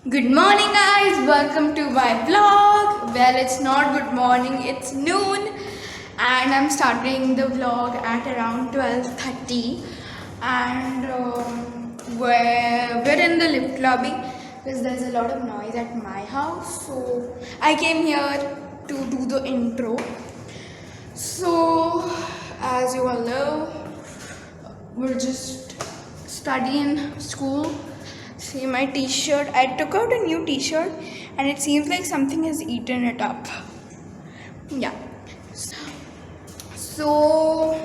Good morning, guys. Welcome to my vlog. Well, it's not good morning, it's noon, and I'm starting the vlog at around 12:30. And we're in the lift lobby because there's a lot of noise at my house. So I came here to do the intro. So, as you all know, we're just studying school. See my t-shirt. I took out a new t-shirt and it seems like something has eaten it up. Yeah. So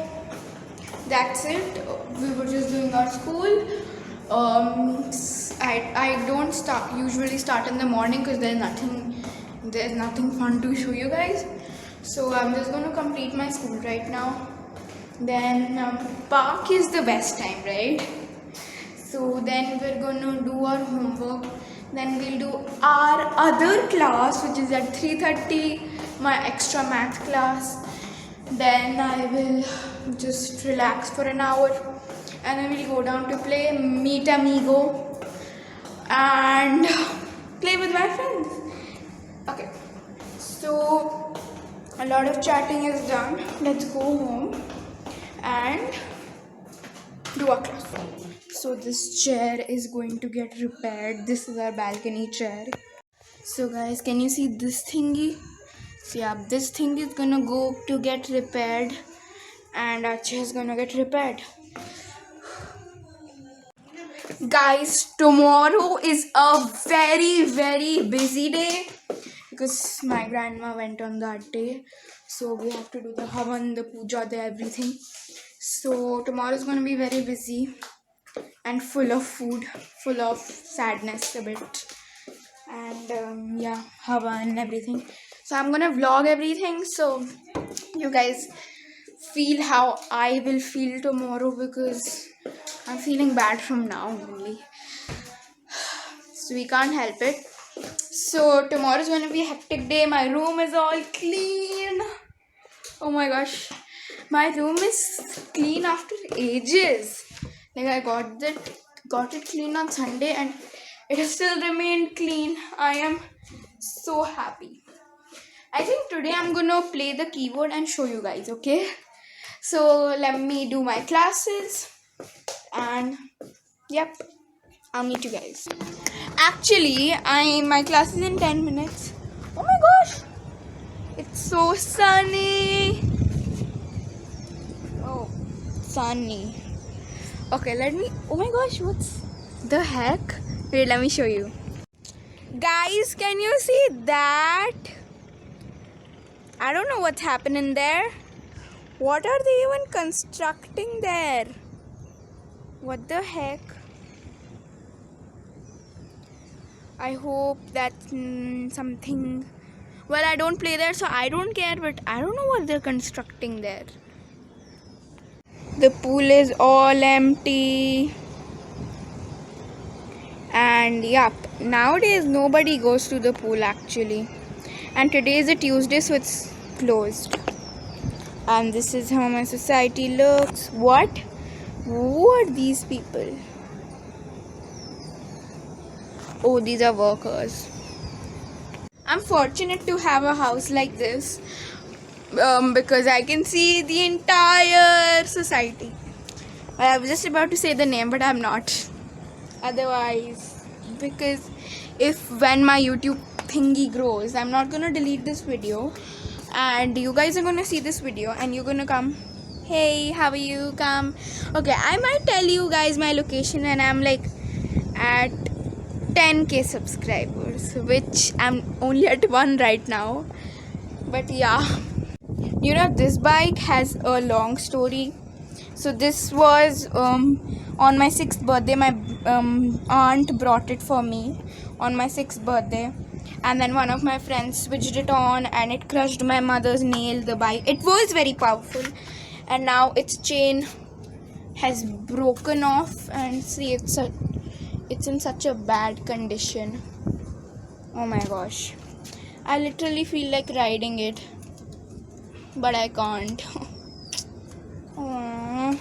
that's it. We were just doing our school. I don't usually start in the morning because there's nothing fun to show you guys. So I'm just going to complete my school right now. Then park is the best time, right? So then we're gonna do our homework. Then we'll do our other class, which is at 3:30, my extra math class. Then I will just relax for an hour, and then we'll go down to play, meet amigo, and play with my friends. Okay, so a lot of chatting is done. Let's go home and do our class. So this chair is going to get repaired. This is our balcony chair. So guys, can you see this thingy? So yeah, this thing is gonna go to get repaired, and our chair is gonna get repaired. Guys, tomorrow is a very busy day because my grandma went on that day. So we have to do the havan, the puja, the everything. So tomorrow is gonna be very busy and full of food, full of sadness a bit, and yeah, hava and everything. So I'm gonna vlog everything so you guys feel how I will feel tomorrow, because I'm feeling bad from now only, so we can't help it. So tomorrow is gonna be a hectic day. My room is all clean. Oh my gosh, my room is clean after ages. Like I got it clean on Sunday and it has still remained clean. I am so happy. I think today I'm gonna play the keyboard and show you guys, okay? So let me do my classes and yep, I'll meet you guys. Actually, my class is in 10 minutes. Oh my gosh! It's so sunny. Oh, sunny. Okay, oh my gosh, what's the heck? Wait, let me show you. Guys, can you see that? I don't know what's happening there. What are they even constructing there? What the heck? I hope that's something. Well, I don't play there, so I don't care, but I don't know what they're constructing there. The pool is all empty. And yep, nowadays nobody goes to the pool actually. And today is a Tuesday, so it's closed. And this is how my society looks. What? Who are these people? Oh, these are workers. I'm fortunate to have a house like this because I can see the entire society. I was just about to say the name, but I'm not. Otherwise, because when my YouTube thingy grows, I'm not gonna delete this video, and you guys are gonna see this video and you're gonna come, hey, how are you, come. Okay, I might tell you guys my location and I'm like at 10k subscribers, which I'm only at 1 right now. But yeah, you know, this bike has a long story. So this was on my 6th birthday. My aunt brought it for me on my 6th birthday, and then one of my friends switched it on and it crushed my mother's nail. The bike, it was very powerful, and now its chain has broken off, and see, it's in such a bad condition. Oh my gosh, I literally feel like riding it, but I can't. Aww.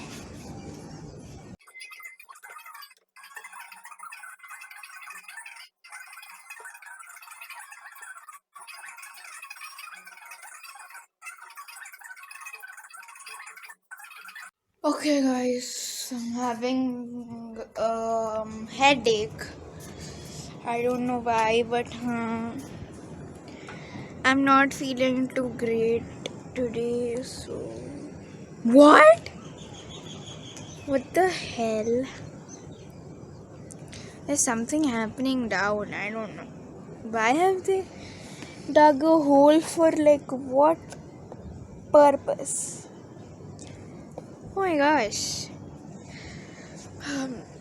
Okay, guys, I'm having headache. I don't know why, but I'm not feeling too great today. So what? What the hell? There's something happening down. I don't know. Why have they dug a hole for like what purpose? Oh my gosh.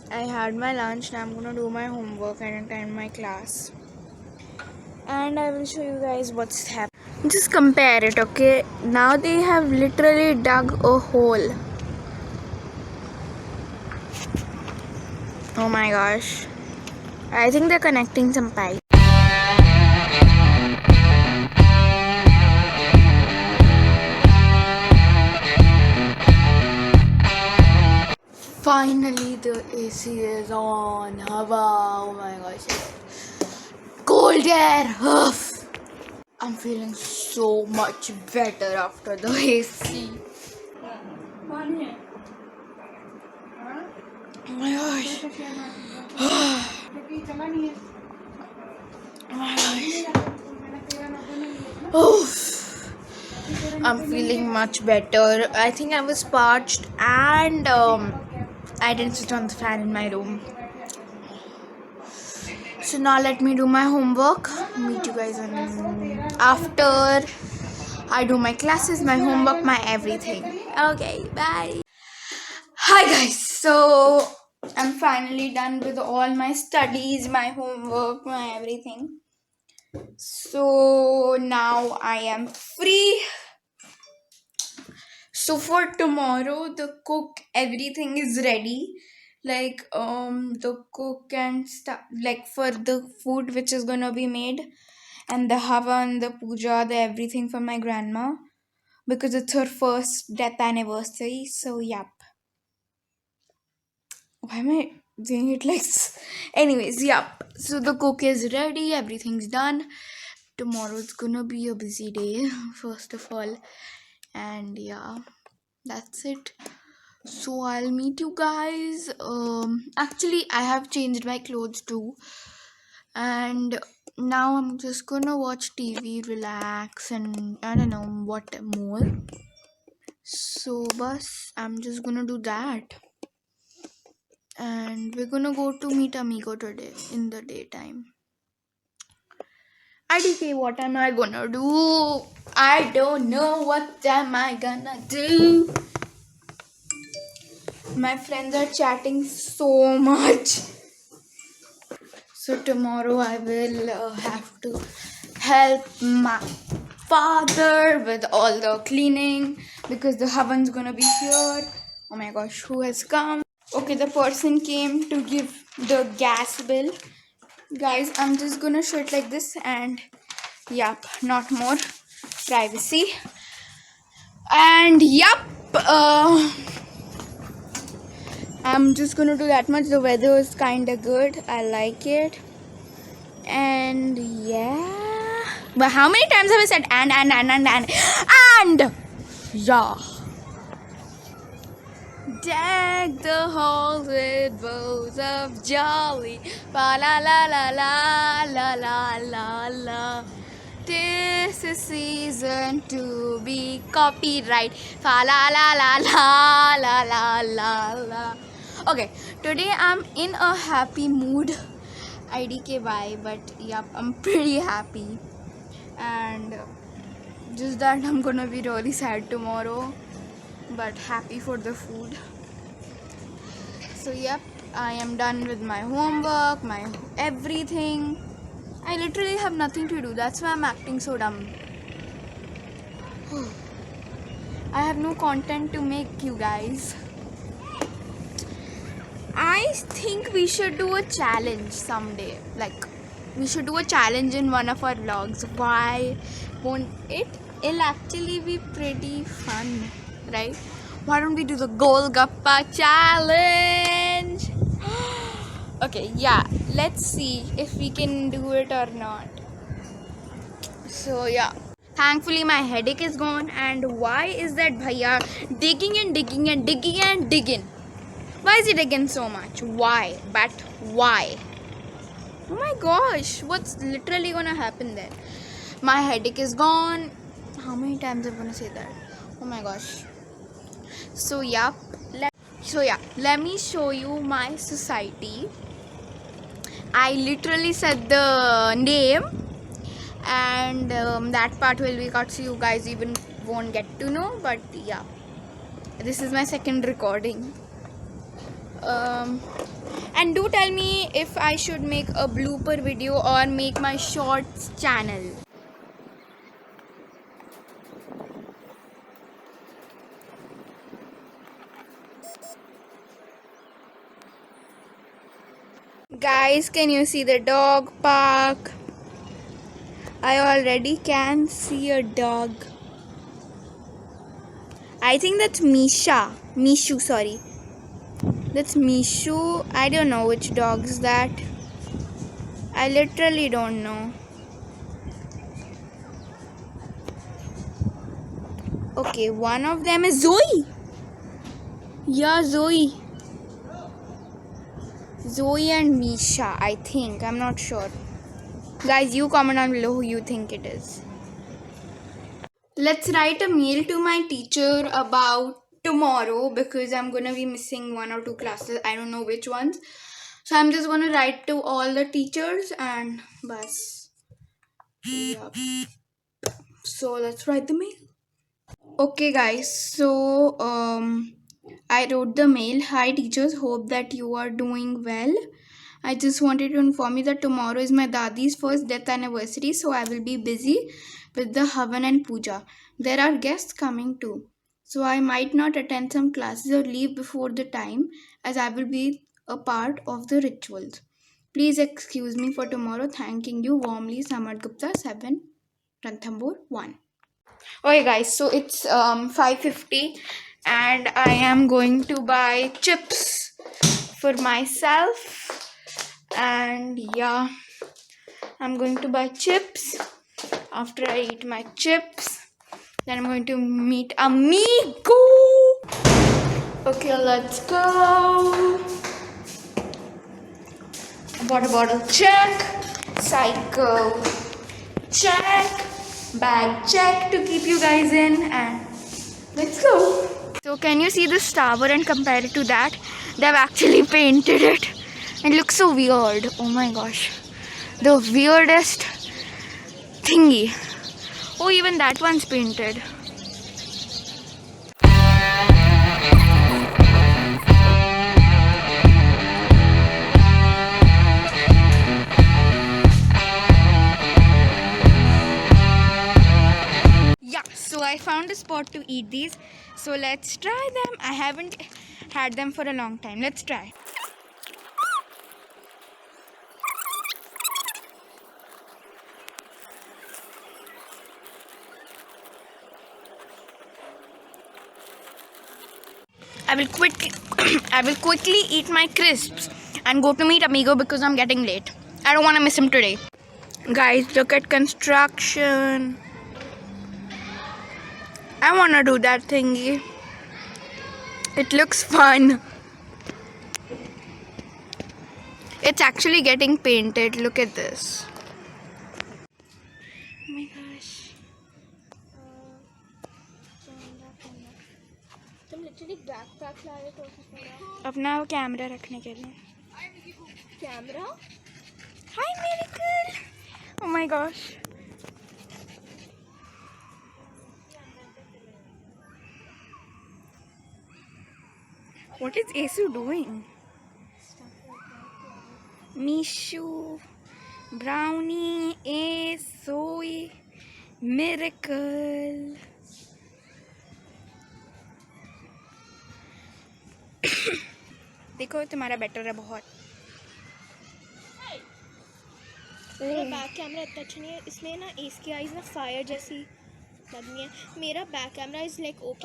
I had my lunch. Now I'm gonna do my homework and attend my class. And I will show you guys what's happening. Just compare it, okay? Now they have literally dug a hole. Oh my gosh. I think they're connecting some pipe. Finally the AC is on. Hava. Oh my gosh. Cold air. Huff. I'm feeling so much better after the AC. Oh my gosh. Oh my gosh. Oof. I'm feeling much better. I think I was parched and I didn't switch on the fan in my room. So now let me do my homework. Meet you guys after I do my classes, my homework, my everything. Okay, bye. Hi guys. So I'm finally done with all my studies, my homework, my everything. So now I am free. So for tomorrow, the cook, everything is ready. Like the cook and stuff, like for the food which is gonna be made, and the havan, the puja, the everything for my grandma, because it's her first death anniversary. So yep. Why am I doing it like this? Anyways, yep. So the cook is ready, everything's done. Tomorrow it's gonna be a busy day, first of all. And yeah, that's it. So I'll meet you guys. Actually, I have changed my clothes too. And now I'm just gonna watch TV, relax, and I don't know what more. So, bus, I'm just gonna do that. And we're gonna go to meet Amigo today in the daytime. IDK, what am I gonna do? I don't know what am I gonna do. My friends are chatting so much. So tomorrow I will have to help my father with all the cleaning because the havan's gonna be here. Oh my gosh, who has come? Okay, the person came to give the gas bill. Guys, I'm just gonna show it like this and yep, not more privacy. And yep, I'm just gonna do that much. The weather is kinda good. I like it. And yeah. But how many times have I said and yeah. Deck the halls with bows of jolly. Fa la la la la la la la la. This is season to be copyright. Fa la la la la la la la la. Okay, today I'm in a happy mood. IDK bye, but yep, I'm pretty happy. And just that I'm gonna be really sad tomorrow, but happy for the food. So yep, I am done with my homework, my everything. I literally have nothing to do. That's why I'm acting so dumb. I have no content to make you guys. I think we should do a challenge someday. Like, we should do a challenge in one of our vlogs. Why won't it? It'll actually be pretty fun, right? Why don't we do the Golgappa challenge? Okay, yeah, let's see if we can do it or not. So yeah, Thankfully, my headache is gone. And why is that bhaiya digging and digging and digging and digging? Why is he digging so much? Why? But why? Oh my gosh, what's literally gonna happen there? My headache is gone. How many times I'm gonna say that? Oh my gosh. So yeah, let me show you my society. I literally said the name, and that part will be cut, so you guys even won't get to know. But yeah, this is my second recording. And do tell me if I should make a blooper video or make my shorts channel. Guys, can you see the dog park? I already can see a dog. I think that's Mishu, sorry. That's Mishu. I don't know which dog is that. I literally don't know. Okay, one of them is Zoe. Yeah, Zoe. Zoe and Misha, I think. I'm not sure. Guys, you comment down below who you think it is. Let's write a mail to my teacher about tomorrow because I'm gonna be missing 1 or 2 classes. I don't know which ones. So I'm just gonna write to all the teachers and bus. Yep. So let's write the mail. Okay guys, so I wrote the mail. Hi teachers, hope that you are doing well. I just wanted to inform you that tomorrow is my dadi's first death anniversary, so I will be busy with the Havan and Puja. There are guests coming too, so I might not attend some classes or leave before the time as I will be a part of the rituals. Please excuse me for tomorrow. Thanking you warmly, Samad Gupta, 7, Ranthambore 1. Okay guys, so it's 5:50 and I am going to buy chips for myself. And yeah, I'm going to buy chips. After I eat my chips, then I'm going to meet Amigo. Okay, let's go. Water bottle check, cycle check, bag check to keep you guys in, and let's go. So can you see this tower and compare it to that? They've actually painted it. It looks so weird. Oh my gosh. The weirdest thingy. Oh, even that one's painted. Yeah, so I found a spot to eat these. So let's try them. I haven't had them for a long time. Let's try. I will quickly eat my crisps and go to meet Amigo because I'm getting late. I don't want to miss him today. Guys, look at construction. I want to do that thingy. It looks fun. It's actually getting painted. Look at this. Oh my gosh. तुम literally backpack ला रहे हो अपना camera रखने के लिए. Camera? Hi Miracle. Oh my gosh. What is Asu doing? Mishu, Brownie, Ace, Zoe, Miracle. देखो तुम्हारा better है बहुत. मेरा बैक कैमरा इतना अच्छा नहीं है, इसमें ना एस की आईज ना फायर जैसी लगनी है. मेरा back camera is like open.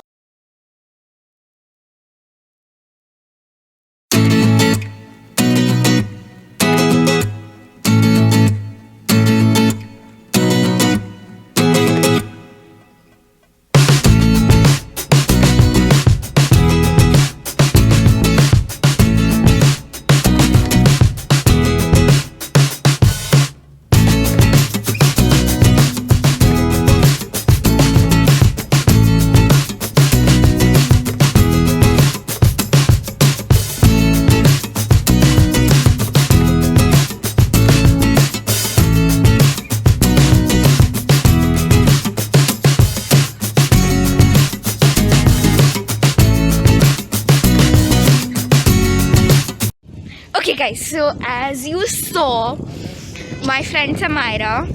guys, so as you saw, my friends Amira,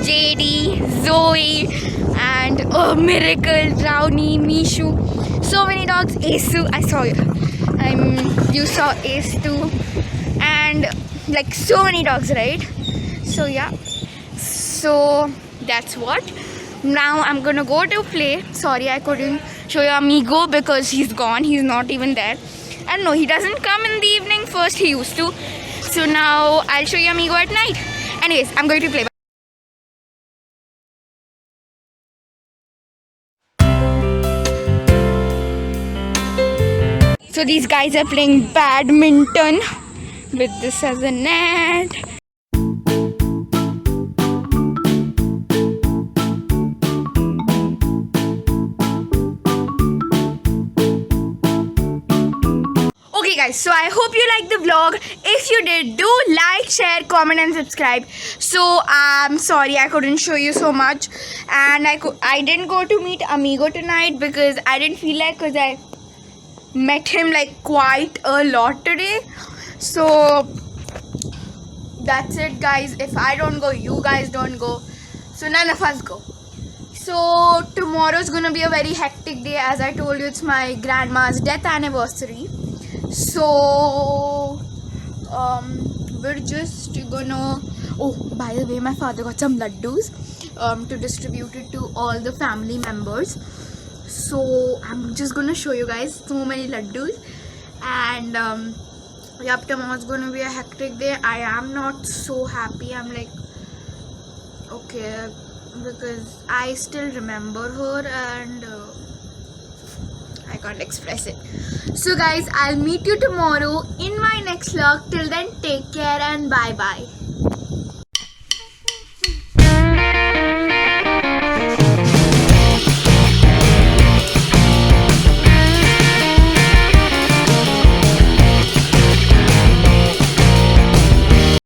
JD, Zoe, and Miracle, Brownie, Mishu, so many dogs. Asu, I saw you. You saw Ace too, and like so many dogs, right? So yeah, so that's what. Now I'm gonna go to play. Sorry, I couldn't show you Amigo because he's gone. He's not even there. And no, he doesn't come in the evening. First he used to. So now I'll show you Amigo at night. Anyways, I'm going to play. So these guys are playing badminton with this as a net. Okay guys, so I hope you liked the vlog. If you did, do like, share, comment and subscribe. So I'm sorry I couldn't show you so much, and I didn't go to meet Amigo tonight because I didn't feel like, because I met him like quite a lot today. So that's it guys. If I don't go, you guys don't go, so none of us go. So tomorrow's gonna be a very hectic day. As I told you, it's my grandma's death anniversary. So we're just gonna, oh by the way, my father got some laddus to distribute it to all the family members. So I'm just gonna show you guys so many laddus. And yep, tomorrow's gonna be a hectic day. I am not so happy. I'm like, okay, because I still remember her and I can't express it. So guys, I'll meet you tomorrow in my next vlog. Till then, take care and bye bye.